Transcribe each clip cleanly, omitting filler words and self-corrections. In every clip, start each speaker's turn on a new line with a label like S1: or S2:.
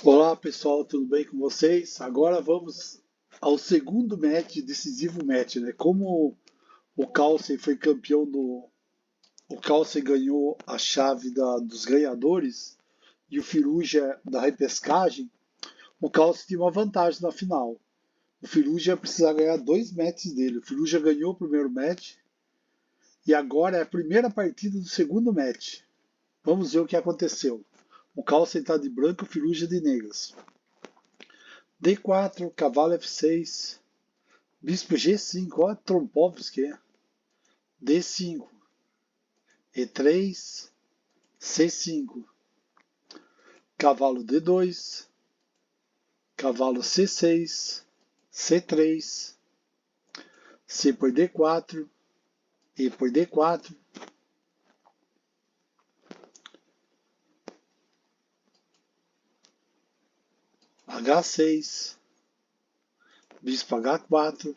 S1: Olá pessoal, tudo bem com vocês? Agora vamos ao segundo match, decisivo match, né? Como o Carlsen foi campeão do. O Carlsen ganhou a chave dos ganhadores e o Firuja da repescagem, o Carlsen tinha uma vantagem na final. O Firuja ia precisar ganhar dois matches dele. O Firuja ganhou o primeiro match e agora é a primeira partida do segundo match. Vamos ver o que aconteceu. O Carlsen está de branco, o Firuja de negras. D4, cavalo F6, bispo G5, ó, Trompovski, D5, E3, C5, cavalo D2, cavalo C6, C3, C por D4, E por D4, H6, bispo H4,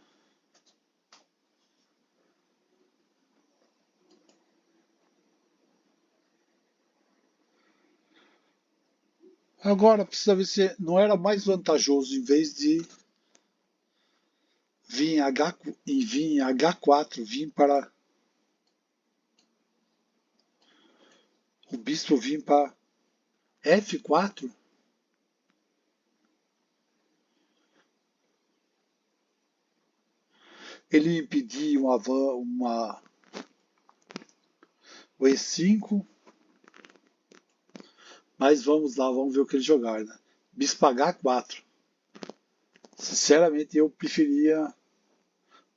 S1: agora precisa ver se não era mais vantajoso em vez de vir em H4, vir para o bispo vir para F4. Ele impediu o E5, mas vamos lá, vamos ver o que ele jogar, né? Bispo H4. Sinceramente, eu preferia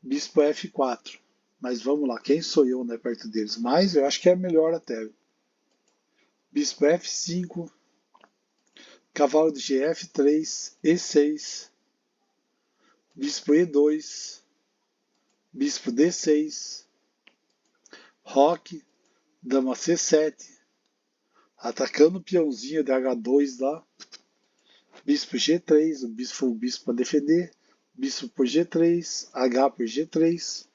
S1: bispo F4. Mas vamos lá, quem sou eu, né, perto deles? Mas eu acho que é melhor até. Bispo F5, cavalo de GF3, E6, bispo E2, bispo D6, roque, dama C7, atacando o peãozinho de H2 lá, bispo G3, o bispo para defender, bispo por G3, H por G3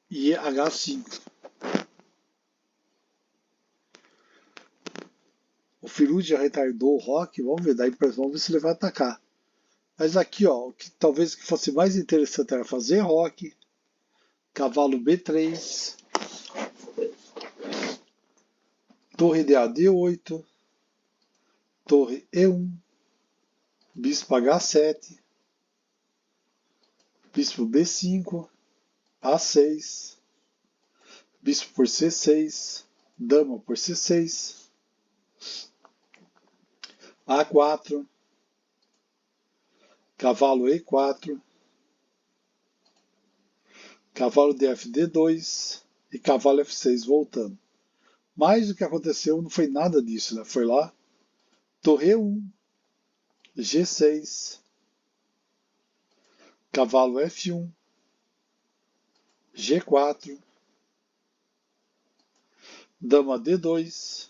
S1: e H5. O Firu já retardou o roque, vamos ver, vamos ver se ele vai atacar. Mas aqui, ó, o que talvez que fosse mais interessante era fazer roque, cavalo B3, torre de AD8, torre E1, bispo H7, bispo B5, A6, bispo por C6, dama por C6, A4, cavalo E4, cavalo de FD2 e cavalo F6 voltando. Mas o que aconteceu não foi nada disso, né? Foi lá, torre 1, G6, cavalo F1, G4, dama D2.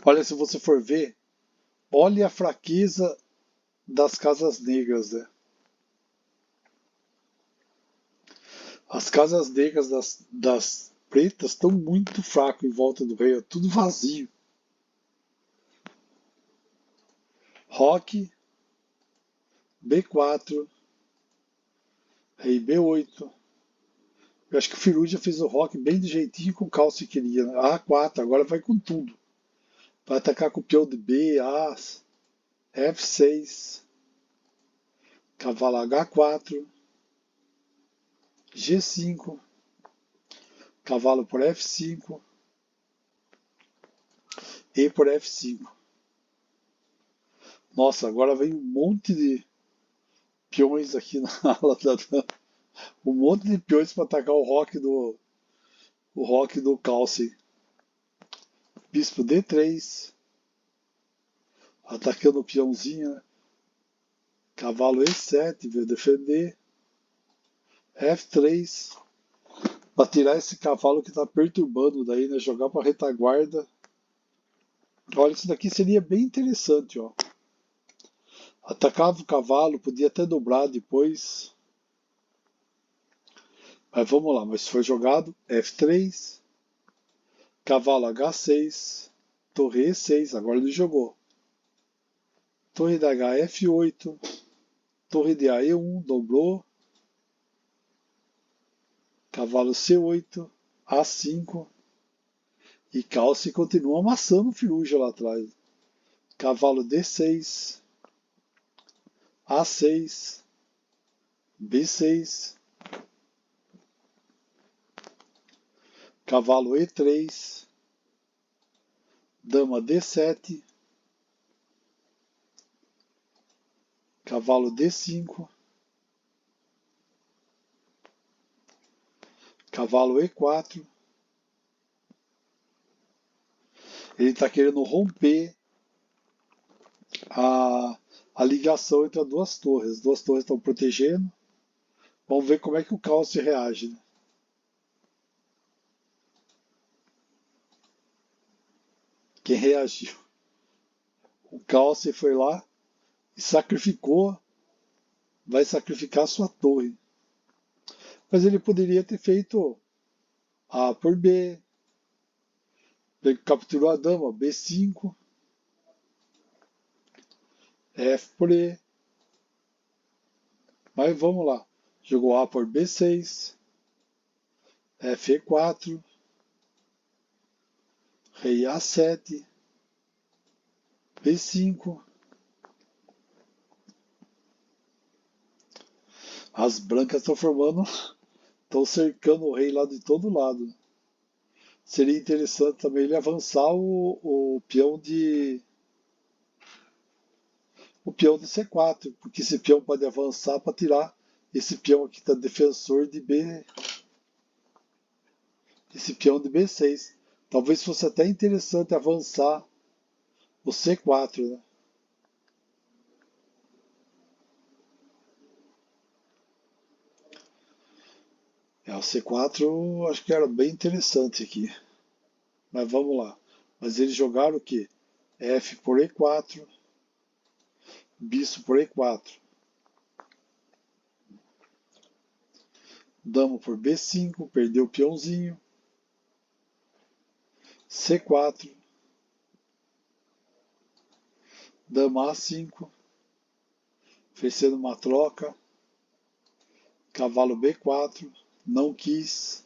S1: Olha, se você for ver, olha a fraqueza das casas negras, né? As casas negras das pretas estão muito fracas em volta do rei, é tudo vazio. Roque, B4, rei B8. Eu acho que o Firu já fez o roque bem do jeitinho que o Calce queria, né? A4, agora vai com tudo. Vai atacar com o peão de B, A, F6, cavalo H4, G5, cavalo por F5, E por F5. Nossa, agora vem um monte de peões aqui na ala da dama. Um monte de peões para atacar o roque do Calce. Bispo D3, atacando o peãozinho, né? Cavalo E7, veio defender. F3, para tirar esse cavalo que está perturbando daí, né? Jogar para retaguarda. Olha, isso daqui seria bem interessante, ó. Atacava o cavalo, podia até dobrar depois. Mas vamos lá, mas foi jogado F3, Cavalo H6, torre E6, agora ele jogou. Torre de H F8, torre de A E1, dobrou. Cavalo C8, A5. E Calce continua amassando o Firuja lá atrás. Cavalo D6, A6, B6. Cavalo E3, Dama D7, Cavalo D5, Cavalo E4. Ele está querendo romper a ligação entre as duas torres. As duas torres estão protegendo. Vamos ver como é que o Calce reage. Né? Quem reagiu? O Calce foi lá e sacrificou. Vai sacrificar sua torre. Mas ele poderia ter feito A por B. Ele capturou a dama, B5. F por E. Mas vamos lá. Jogou A por B6. F4. Rei A7. B5. As brancas estão formando. Estão cercando o rei lá de todo lado. Seria interessante também ele avançar o peão de. O peão de C4, porque esse peão pode avançar para tirar esse peão aqui está defensor de B. Esse peão de B6. Talvez fosse até interessante avançar o C4, né? O C4 acho que era bem interessante aqui. Mas vamos lá. Mas eles jogaram o quê? F por E4. Bispo por E4. Dama por B5. Perdeu o peãozinho. C4. Dama A5. Oferecendo uma troca. Cavalo B4. Não quis.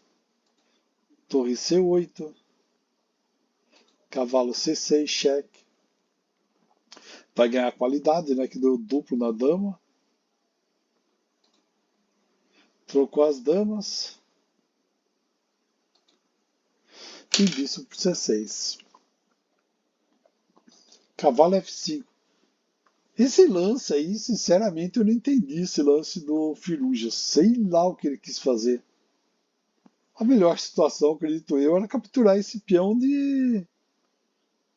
S1: Torre C8. Cavalo C6, cheque. Vai ganhar qualidade, né? Que deu duplo na dama. Trocou as damas. E bispo por C6. Cavalo F5. Esse lance aí, sinceramente, eu não entendi esse lance do Firuja. Sei lá o que ele quis fazer. A melhor situação, acredito eu, era capturar esse peão de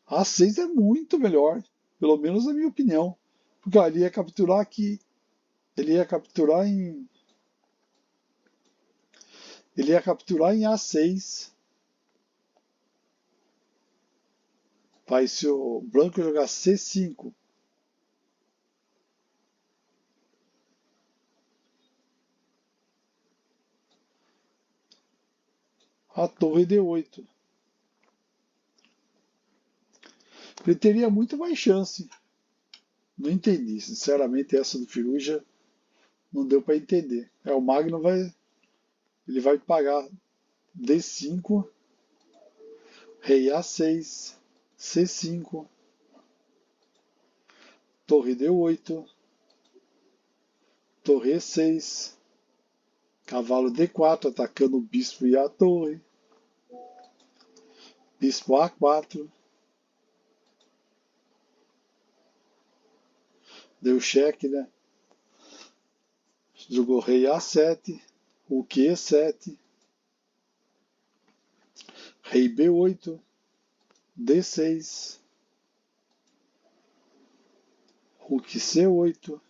S1: A6 é muito melhor. Pelo menos na minha opinião. Porque ele ia capturar aqui. Ele ia capturar em. Ele ia capturar em A6. Vai se o branco jogar C5. A torre D8. Ele teria muito mais chance. Não entendi. Sinceramente, essa do Firuja não deu para entender. O Magno vai. Ele vai pagar D5, Rei A6, C5, Torre D8, Torre E6, Cavalo D4 atacando o Bispo e a Torre, Bispo A4, deu cheque, né? Jogou Rei A7, Rook E7, Rei B8, D6, Rook C8,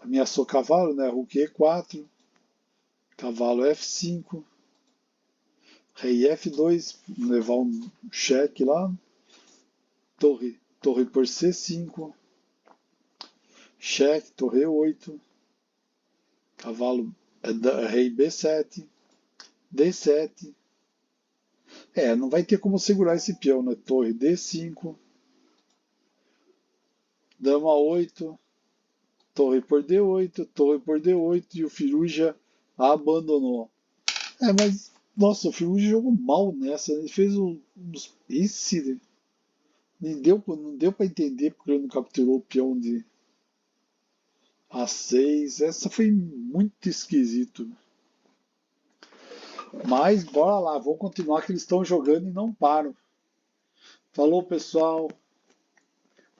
S1: ameaçou cavalo, né? Rook E4, cavalo F5, Rei F2, levar um cheque lá, torre por C5, cheque, torre E8, cavalo Rei B7, D7, É, não vai ter como segurar esse peão, né? Torre D5, dama 8, torre por D8, torre por D8 e o Firu já abandonou. É, mas, nossa, o Firu jogou mal nessa, né? Ele fez uns. Esse. Não deu para entender porque ele não capturou o peão de A6. Essa foi muito esquisito. Mas bora lá, vou continuar que eles estão jogando e não param. Falou, pessoal.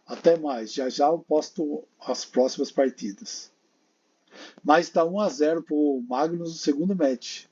S1: Até mais. Já já eu posto as próximas partidas. Mas está 1-0 pro Magnus no segundo match.